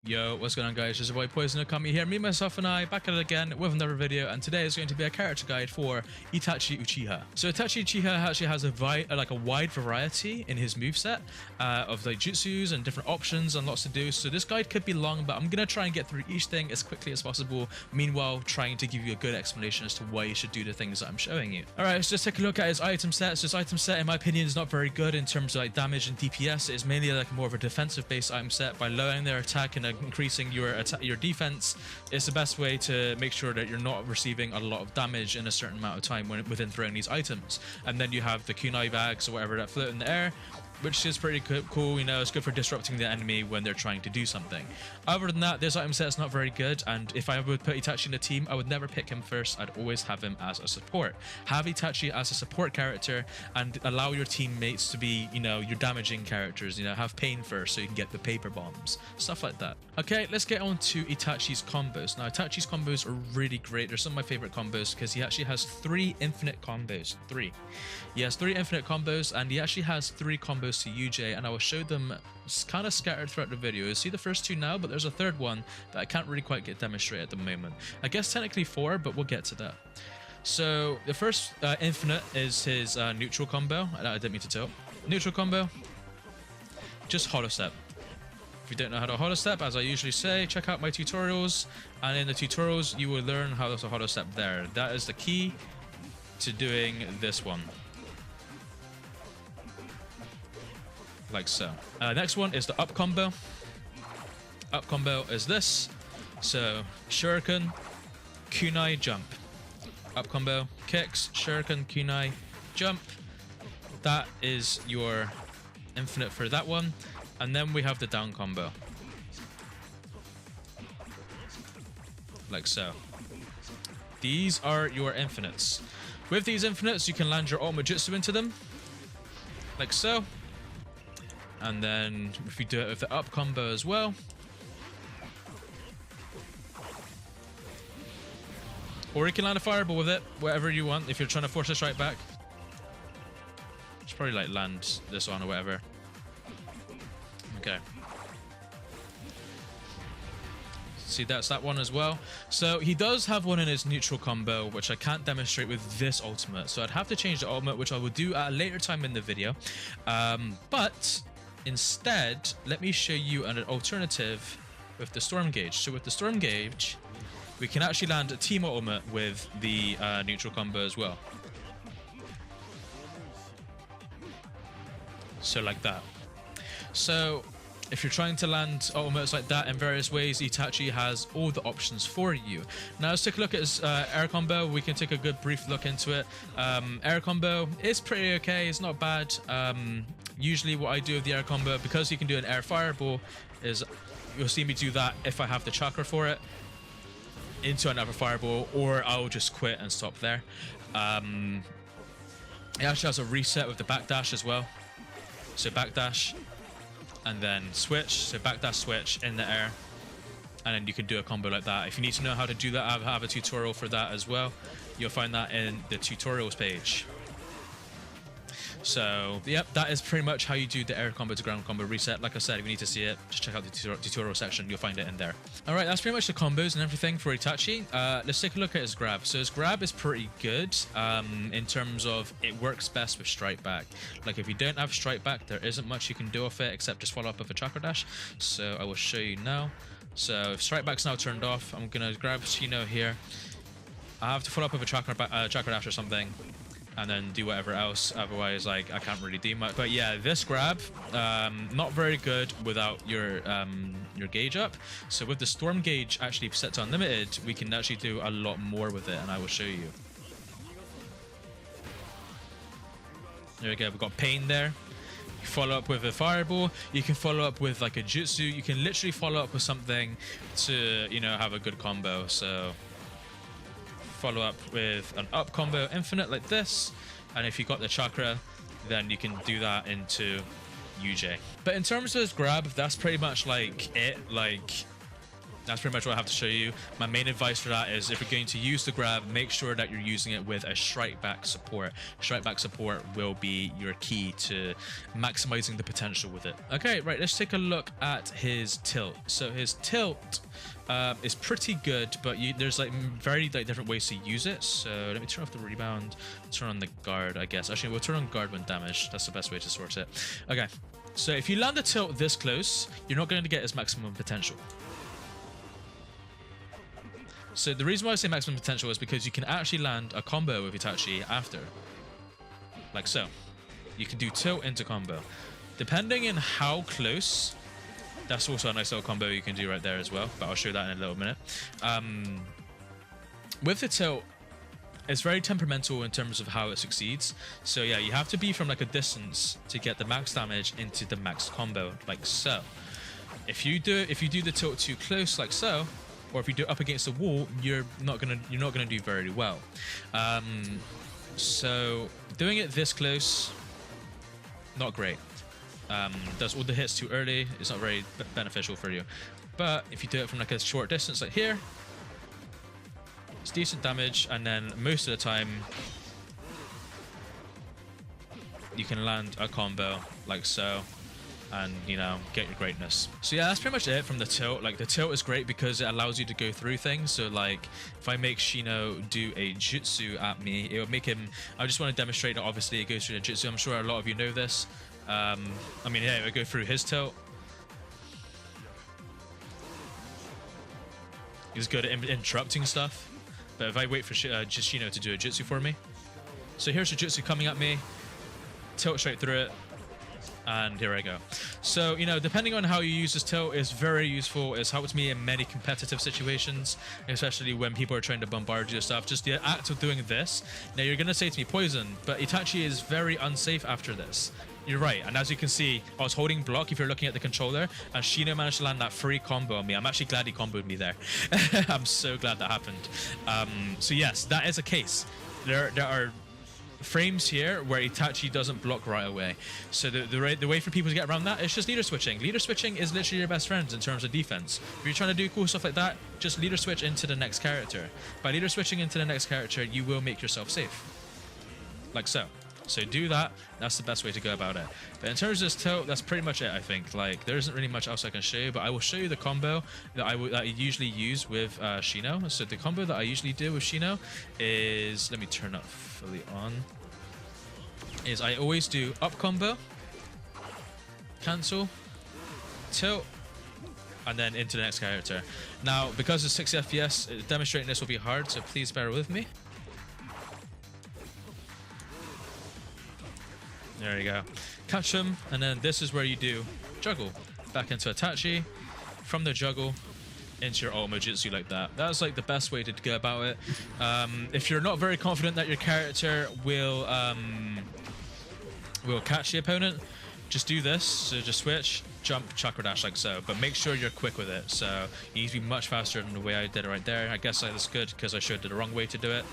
Yo, what's going on guys, it's your boy Poison Okami here, me, myself and I, back at it again with another video, and today is going to be a character guide for Itachi Uchiha. So Itachi Uchiha actually has a wide variety in his moveset of like jutsus and different options and lots to do, so this guide could be long, but I'm going to try and get through each thing as quickly as possible, meanwhile trying to give you a good explanation as to why you should do the things that I'm showing you. Alright, so let's take a look at his item set. So his item set in my opinion is not very good in terms of like damage and DPS. It is mainly like more of a defensive based item set. By lowering their attack and increasing your defense, it's the best way to make sure that you're not receiving a lot of damage in a certain amount of time within throwing these items. And then you have the kunai bags or whatever that float in the air, which is pretty cool, you know, it's good for disrupting the enemy when they're trying to do something. Other than that, this item set is not very good, and if I would put Itachi in a team, I would never pick him first. I'd always have him as a support. Have Itachi as a support character and allow your teammates to be, you know, your damaging characters, you know, have Pain first so you can get the paper bombs, stuff like that. Okay, let's get on to Itachi's combos. Now, Itachi's combos are really great. They're some of my favorite combos because he actually has 3 infinite combos. He has 3 infinite combos, and he actually has 3 combos to UJ, and I will show them kind of scattered throughout the video. You'll see the first 2 now, but there's a third one that I can't really quite get demonstrated at the moment. I guess technically 4, but we'll get to that. So the first infinite is his neutral combo. I didn't mean to tilt. Neutral combo, just hollow step. If you don't know how to hollow step, as I usually say, check out my tutorials, and in the tutorials you will learn how to hollow step there. That is the key to doing this one. Like so. Next one is the up combo. Up combo is this. So shuriken, kunai, jump. Up combo, kicks, shuriken, kunai, jump. That is your infinite for that one. And then we have the down combo. Like so. These are your infinites. With these infinites, you can land your ultimate jutsu into them. Like so. And then if we do it with the up combo as well. Or you can land a fireball with it, whatever you want, if you're trying to force a strike back. Should probably like land this on or whatever. Okay. See, that's that one as well. So he does have one in his neutral combo, which I can't demonstrate with this ultimate. So I'd have to change the ultimate, which I will do at a later time in the video. But instead, let me show you an alternative with the storm gauge. So with the storm gauge, we can actually land a team ultimate with the neutral combo as well. So like that. So if you're trying to land ultimates like that in various ways, Itachi has all the options for you. Now let's take a look at his air combo. We can take a good brief look into it. Air combo is pretty okay, it's not bad. Usually what I do with the air combo, because you can do an air fireball, is you'll see me do that if I have the chakra for it, into another fireball, or I'll just quit and stop there. It actually has a reset with the backdash as well. So backdash, and then switch, so backdash switch in the air, and then you can do a combo like that. If you need to know how to do that, I have a tutorial for that as well. You'll find that in the tutorials page. So, yep, that is pretty much how you do the air combo to ground combo reset. Like I said, if you need to see it, just check out the tutorial section. You'll find it in there. Alright, that's pretty much the combos and everything for Itachi. Let's take a look at his grab. So his grab is pretty good in terms of it works best with strike back. Like if you don't have strike back, there isn't much you can do with it except just follow up with a chakra dash. So I will show you now. So if strike back's now turned off, I'm going to grab Shino here. I have to follow up with a chakra dash or something, and then do whatever else, otherwise like I can't really do much. But yeah, this grab, not very good without your gauge up. So with the storm gauge actually set to unlimited, we can actually do a lot more with it, and I will show you. There we go, we've got Pain there. You follow up with a fireball, you can follow up with like a jutsu, you can literally follow up with something to, you know, have a good combo. So follow up with an up combo infinite like this, and if you got the chakra, then you can do that into UJ. But in terms of his grab, that's pretty much like it. Like That's pretty much what I have to show you. My main advice for that is if you're going to use the grab, make sure that you're using it with a strike back support. Strike back support will be your key to maximizing the potential with it. Okay, right, let's take a look at his tilt. So his tilt is pretty good, but there's like very different ways to use it. So let me turn off the rebound, turn on the guard, I guess. Actually, we'll turn on guard when damaged. That's the best way to sort it. Okay, so if you land a tilt this close, you're not going to get his maximum potential. So the reason why I say maximum potential is because you can actually land a combo with Itachi after. Like so. You can do tilt into combo. Depending on how close, that's also a nice little combo you can do right there as well, but I'll show that in a little minute. With the tilt, it's very temperamental in terms of how it succeeds. So yeah, you have to be from like a distance to get the max damage into the max combo, like so. If you do the tilt too close, like so, or if you do it up against the wall, you're not gonna do very well. So doing it this close, not great. Does all the hits too early. It's not very beneficial for you. But if you do it from like a short distance, like here, it's decent damage, and then most of the time you can land a combo like so, and you know, get your greatness. So yeah, that's pretty much it from the tilt. Like the tilt is great because it allows you to go through things. So like if I make Shino do a jutsu at me, it would make him, I just want to demonstrate that obviously it goes through the jutsu. I'm sure a lot of you know this. I mean, yeah, it would go through his tilt. He's good at interrupting stuff. But if I wait for just Shino to do a jutsu for me. So here's a jutsu coming at me. Tilt straight through it. And here I go. So, you know, depending on how you use this tilt, is very useful. It's helped me in many competitive situations, especially when people are trying to bombard you and stuff. Just the act of doing this. Now, you're going to say to me, poison, but Itachi is very unsafe after this. You're right, and as you can see, I was holding block if you're looking at the controller, and Shino managed to land that free combo on me. I'm actually glad he comboed me there. I'm so glad that happened. So yes, that is a case. There are frames here where Itachi doesn't block right away. So the way for people to get around that is just leader switching. Leader switching is literally your best friend in terms of defense. If you're trying to do cool stuff like that, just leader switch into the next character. By leader switching into the next character, you will make yourself safe. Like so. So do that. That's the best way to go about it. But in terms of this tilt, that's pretty much it, I think. Like, there isn't really much else I can show you, but I will show you the combo that I usually use with Shino. So the combo that I usually do with Shino is, let me turn up fully on, is I always do up combo, cancel, tilt, and then into the next character. Now, because it's 60 FPS, demonstrating this will be hard, so please bear with me. There you go. Catch him, and then this is where you do juggle. Back into Itachi, from the juggle into your ultimate jutsu like that. That's like the best way to go about it. If you're not very confident that your character will catch the opponent, just do this. So just switch, jump, chakra dash like so. But make sure you're quick with it. So you need to be much faster than the way I did it right there. I guess that's good because I showed you the wrong way to do it.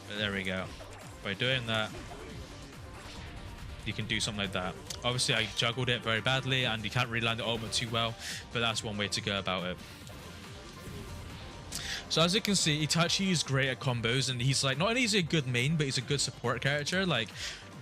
But there we go. By doing that, you can do something like that. Obviously, I juggled it very badly, and you can't really land the ultimate too well, but that's one way to go about it. So as you can see, Itachi is great at combos, and he's like, not only is he a good main, but he's a good support character. Like,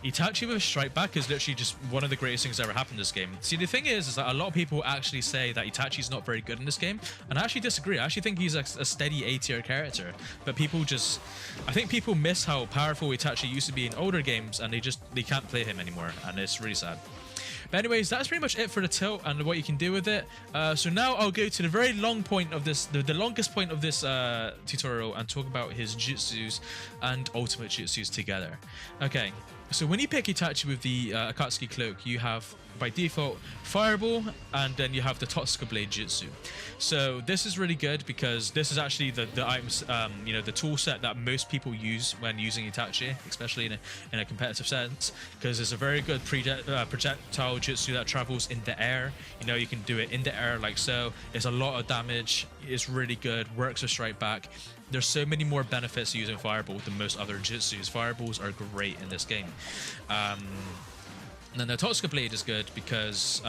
Itachi with strike back is literally just one of the greatest things that ever happened in this game. See, the thing is that a lot of people actually say that Itachi's not very good in this game, and I actually disagree. I actually think he's a steady A-tier character, but people just, I think people miss how powerful Itachi used to be in older games, and they can't play him anymore, and it's really sad. But anyways, that's pretty much it for the tilt and what you can do with it. So now I'll go to the very long point of this, the longest point of this tutorial, and talk about his jutsus and ultimate jutsus together. Okay. So when you pick Itachi with the Akatsuki Cloak, you have, by default, Fireball, and then you have the Totsuka Blade Jutsu. So this is really good because this is actually the items, you know, the tool set that most people use when using Itachi, especially in a competitive sense, because it's a very good projectile jutsu that travels in the air. You know, you can do it in the air like so. It's a lot of damage. It's really good. Works with strike back. There's so many more benefits to using Fireball than most other jutsus. Fireballs are great in this game. And then the Toxic Blade is good because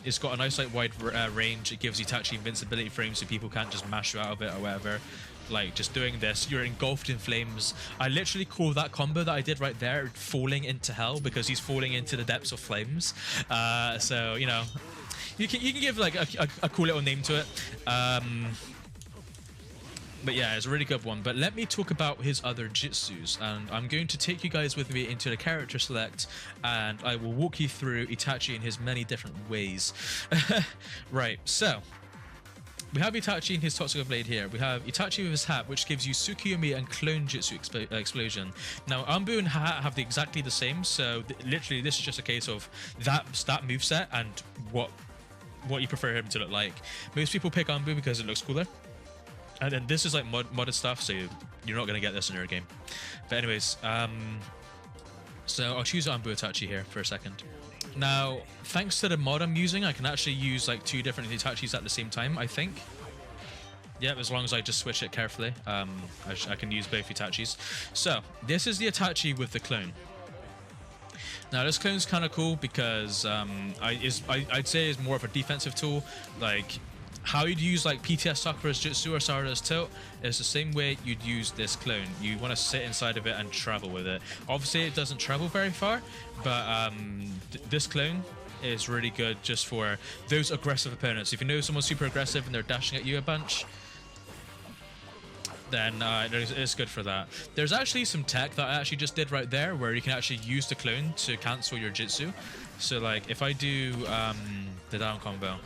it's got a nice like wide range. It gives Itachi invincibility frames so people can't just mash you out of it or whatever. Like just doing this, you're engulfed in flames. I literally call that combo that I did right there falling into hell, because he's falling into the depths of flames. So you know, you can give like a cool little name to it. But yeah, it's a really good one. But let me talk about his other jutsus, and I'm going to take you guys with me into the character select, and I will walk you through Itachi in his many different ways. Right, so we have Itachi in his Toxic Blade here. We have Itachi with his hat, which gives you Tsukuyomi and Clone Jutsu Explosion. Now, Anbu and Hat have exactly the same, so literally this is just a case of that moveset and what you prefer him to look like. Most people pick Anbu because it looks cooler. And then this is like modded stuff, so you're not going to get this in your game. But anyways, so I'll choose Anbu Itachi here for a second. Now, thanks to the mod I'm using, I can actually use like 2 different Itachis at the same time, I think. Yep, as long as I just switch it carefully, I can use both Itachis. So, this is the Itachi with the clone. Now, this clone's kind of cool because I'd say it's more of a defensive tool. Like, how you'd use like PTS Sakura's Jutsu or Sarada's Tilt is the same way you'd use this clone. You want to sit inside of it and travel with it. Obviously, it doesn't travel very far, but this clone is really good just for those aggressive opponents. If you know someone's super aggressive and they're dashing at you a bunch, then it's good for that. There's actually some tech that I actually just did right there where you can actually use the clone to cancel your jutsu. So like if I do the down combo,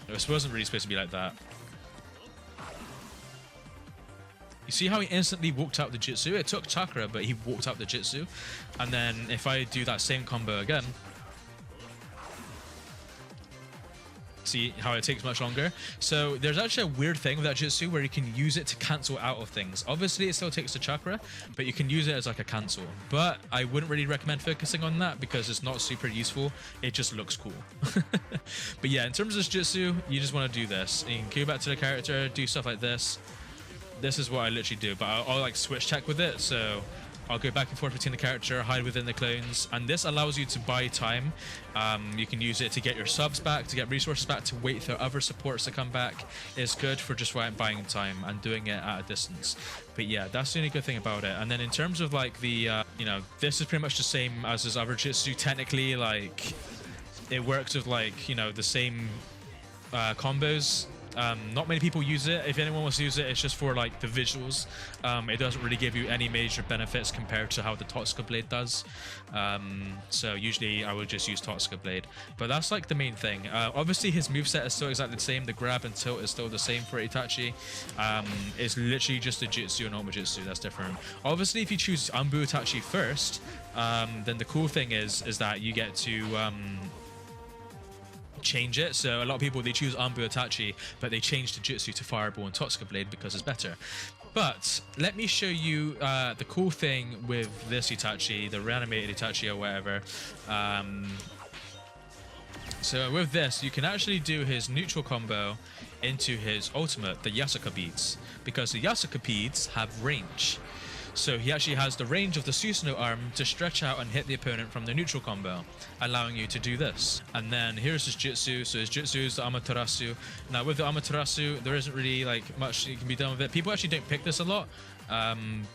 this wasn't really supposed to be like that. You see how he instantly walked out the jutsu? It took chakra, but he walked out the jutsu. And then if I do that same combo again, see how it takes much longer? So there's actually a weird thing with that jutsu where you can use it to cancel out of things. Obviously it still takes the chakra, but you can use it as like a cancel. But I wouldn't really recommend focusing on that because it's not super useful. It just looks cool. But yeah, in terms of this jutsu, you just want to do this. You can go back to the character, do stuff like this. This is what I literally do, but I'll like switch tech with it. So I'll go back and forth between the character, hide within the clones, and this allows you to buy time. You can use it to get your subs back, to get resources back, to wait for other supports to come back. It's good for just buying time and doing it at a distance. But yeah, that's the only good thing about it. And then in terms of like the, you know, this is pretty much the same as his other jutsu. Technically, like, it works with like, you know, the same combos. Not many people use it. If anyone wants to use it, it's just for like the visuals. It doesn't really give you any major benefits compared to how the Toxic Blade does. So usually I would just use Toxic Blade. But that's like the main thing. Obviously his moveset is still exactly the same. The grab and tilt is still the same for Itachi. It's literally just a jutsu and normal jutsu that's different. Obviously if you choose Anbu Itachi first, then the cool thing is that you get to change it. So a lot of people, they choose Anbu Itachi, but they change the jutsu to Fireball and Toxic Blade because it's better. But let me show you the cool thing with this Itachi, the Reanimated Itachi or whatever. So with this, you can actually do his neutral combo into his ultimate, the Yasuka beads, because the Yasuka beads have range. So he actually has the range of the Susanoo arm to stretch out and hit the opponent from the neutral combo, allowing you to do this. And then here's his jutsu. So his jutsu is the Amaterasu. Now with the Amaterasu, there isn't really like much you can be done with it. People actually don't pick this a lot,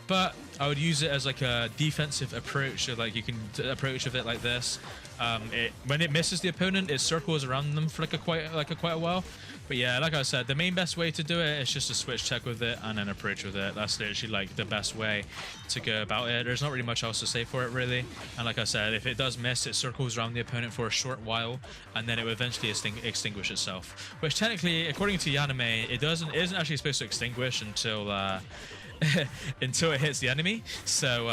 but I would use it as like a defensive approach. So like you can approach with it like this. When it misses the opponent, it circles around them for quite a while. But yeah, like I said, the main best way to do it is just to switch tech with it and then approach with it. That's literally like the best way to go about it. There's not really much else to say for it really. And like I said, if it does miss, it circles around the opponent for a short while and then it will eventually extinguish itself. Which technically, according to the anime, it isn't actually supposed to extinguish until until it hits the enemy. So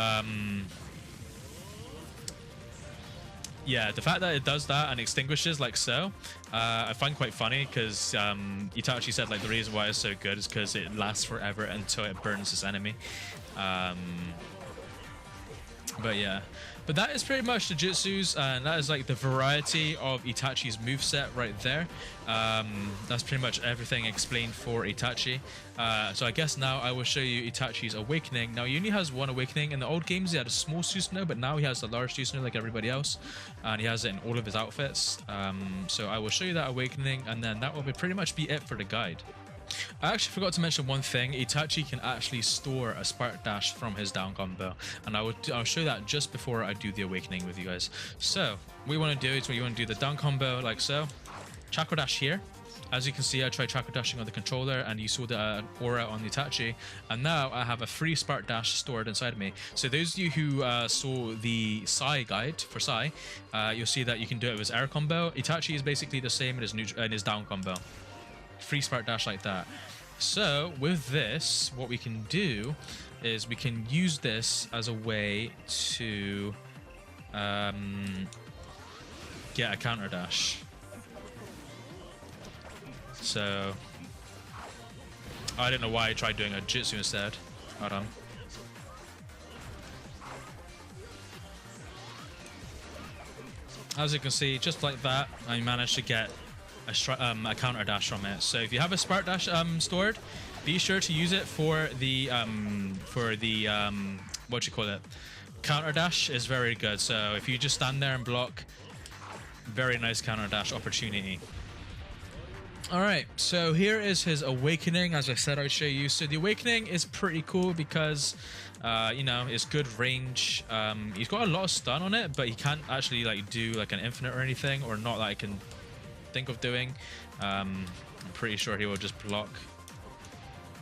yeah, the fact that it does that and extinguishes like so, I find quite funny because Itachi said like the reason why it's so good is because it lasts forever until it burns its enemy. But yeah, But that is pretty much the jutsus, and that is like the variety of Itachi's moveset right there. That's pretty much everything explained for Itachi. So I guess now I will show you Itachi's awakening. Now he only has one awakening. In the old games he had a small Susanoo, but now he has the large Susanoo like everybody else, and he has it in all of his outfits. So I will show you that awakening, and then that will pretty much be it for the guide. I actually forgot to mention one thing. Itachi can actually store a spark dash from his down combo, and I'll show that just before I do the awakening with you guys. So what you want to do is you want to do the down combo like so. Chakra dash here. As you can see, I tried chakra dashing on the controller and you saw the aura on the Itachi, and now I have a free spark dash stored inside of me. So those of you who saw the Sai guide for Sai, you'll see that you can do it with his air combo. Itachi is basically the same in his down combo. Free spark dash like that. So with this, what we can do is we can use this as a way to get a counter dash. So I don't know why I tried doing a jutsu instead. Hold on. As you can see, just like that, I managed to get a counter dash from it. So if you have a spark dash stored, be sure to use it for the what you call it, counter dash is very good. So if you just stand there and block, very nice counter dash opportunity. All right, so here is his awakening. As I said, I'd show you. So the awakening is pretty cool because you know, it's good range. He's got a lot of stun on it, but he can't actually like do like an infinite or anything, or not that I can think of doing. I'm pretty sure he will just block.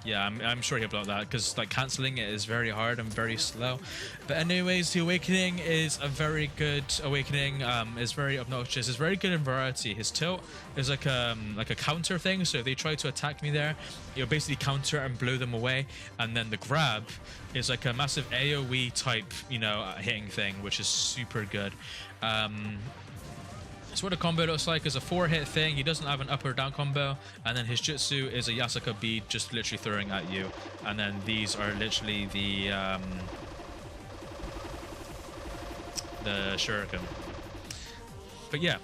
Yeah, I'm sure he'll block that because like cancelling it is very hard and very slow. But anyways, the awakening is a very good awakening. It's very obnoxious. It's very good in variety. His tilt is like a counter thing. So if they try to attack me there, you'll basically counter and blow them away. And then the grab is like a massive AoE type, you know, hitting thing, which is super good. So what a combo looks like is a 4-hit thing. He doesn't have an up or down combo, and then his jutsu is a Yasuka bead just literally throwing at you, and then these are literally the shuriken. But yeah,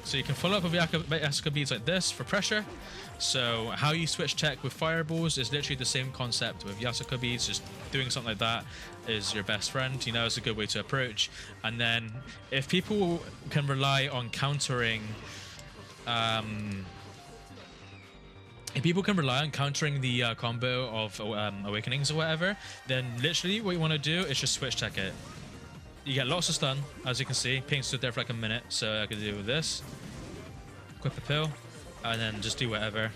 so you can follow up with Yasuka beads like this for pressure. So how you switch tech with fireballs is literally the same concept with Yasuka beads. Just doing something like that is your best friend. You know, it's a good way to approach. And then if people can rely on countering, the combo of awakenings or whatever, then literally what you want to do is just switch tech it. You get lots of stun, as you can see. Ping stood there for like a minute, so I could do with this. Equip a pill. And then just do whatever.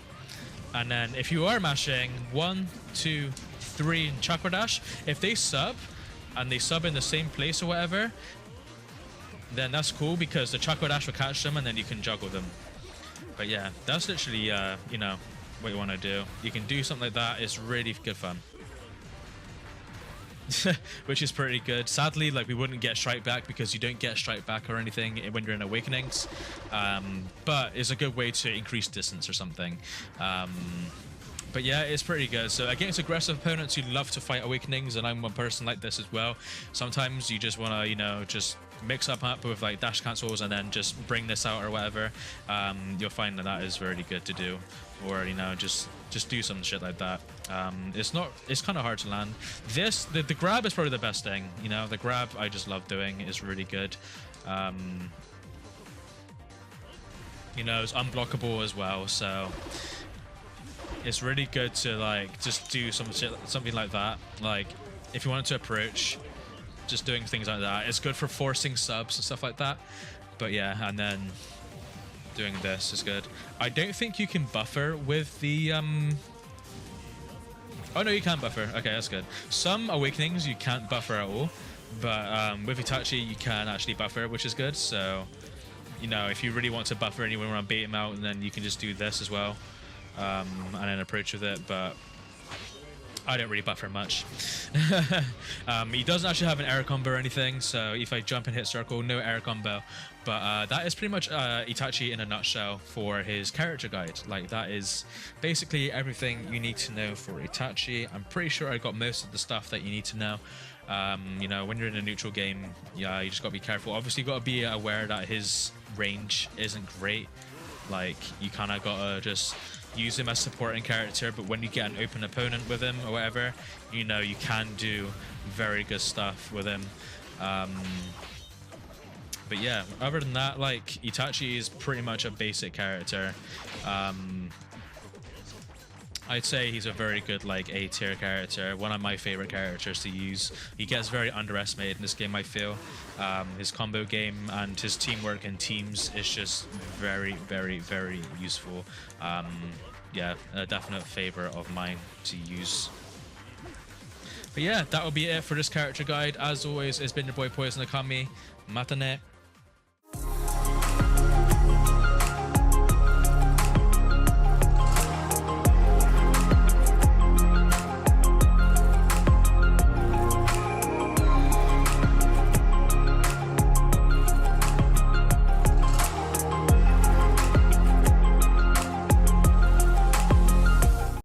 And then if you are mashing 1, 2, 3 chakra dash, if they sub and they sub in the same place or whatever, then that's cool because the chakra dash will catch them and then you can juggle them. But yeah, that's literally you know, what you want to do. You can do something like that. It's really good fun. Which is pretty good. Sadly, like, we wouldn't get strike back because you don't get strike back or anything when you're in awakenings, but it's a good way to increase distance or something. But yeah, it's pretty good. So against aggressive opponents who love to fight awakenings, and I'm one person like this as well, sometimes you just want to, you know, just mix up with like dash cancels and then just bring this out or whatever. You'll find that is really good to do, or, you know, just do some shit like that. It's kind of hard to land. The grab is probably the best thing, you know. The grab I just love doing is really good. You know, it's unblockable as well, so it's really good to like just do something like that. Like if you wanted to approach, just doing things like that. It's good for forcing subs and stuff like that. But yeah, and then doing this is good. I don't think you can buffer with the oh no, you can buffer. Okay, that's good. Some awakenings you can't buffer at all, but with Itachi you can actually buffer, which is good. So, you know, if you really want to buffer and you want to bait him out, then you can just do this as well, and then approach with it. But I don't really buffer much. He doesn't actually have an air combo or anything, so if I jump and hit circle, no air combo. But that is pretty much Itachi in a nutshell for his character guide. Like, that is basically everything you need to know for Itachi. I'm pretty sure I got most of the stuff that you need to know. You know, when you're in a neutral game, yeah, you just got to be careful. Obviously, you got to be aware that his range isn't great. Like, you kind of got to just use him as supporting character, but when you get an open opponent with him or whatever, you know, you can do very good stuff with him. But yeah, other than that, like, Itachi is pretty much a basic character. I'd say he's a very good, like, A-tier character, one of my favorite characters to use. He gets very underestimated in this game, I feel. His combo game and his teamwork in teams is just very, very, very useful. Yeah, a definite favorite of mine to use. But yeah, that'll be it for this character guide. As always, it's been your boy Poison Akami. Matane.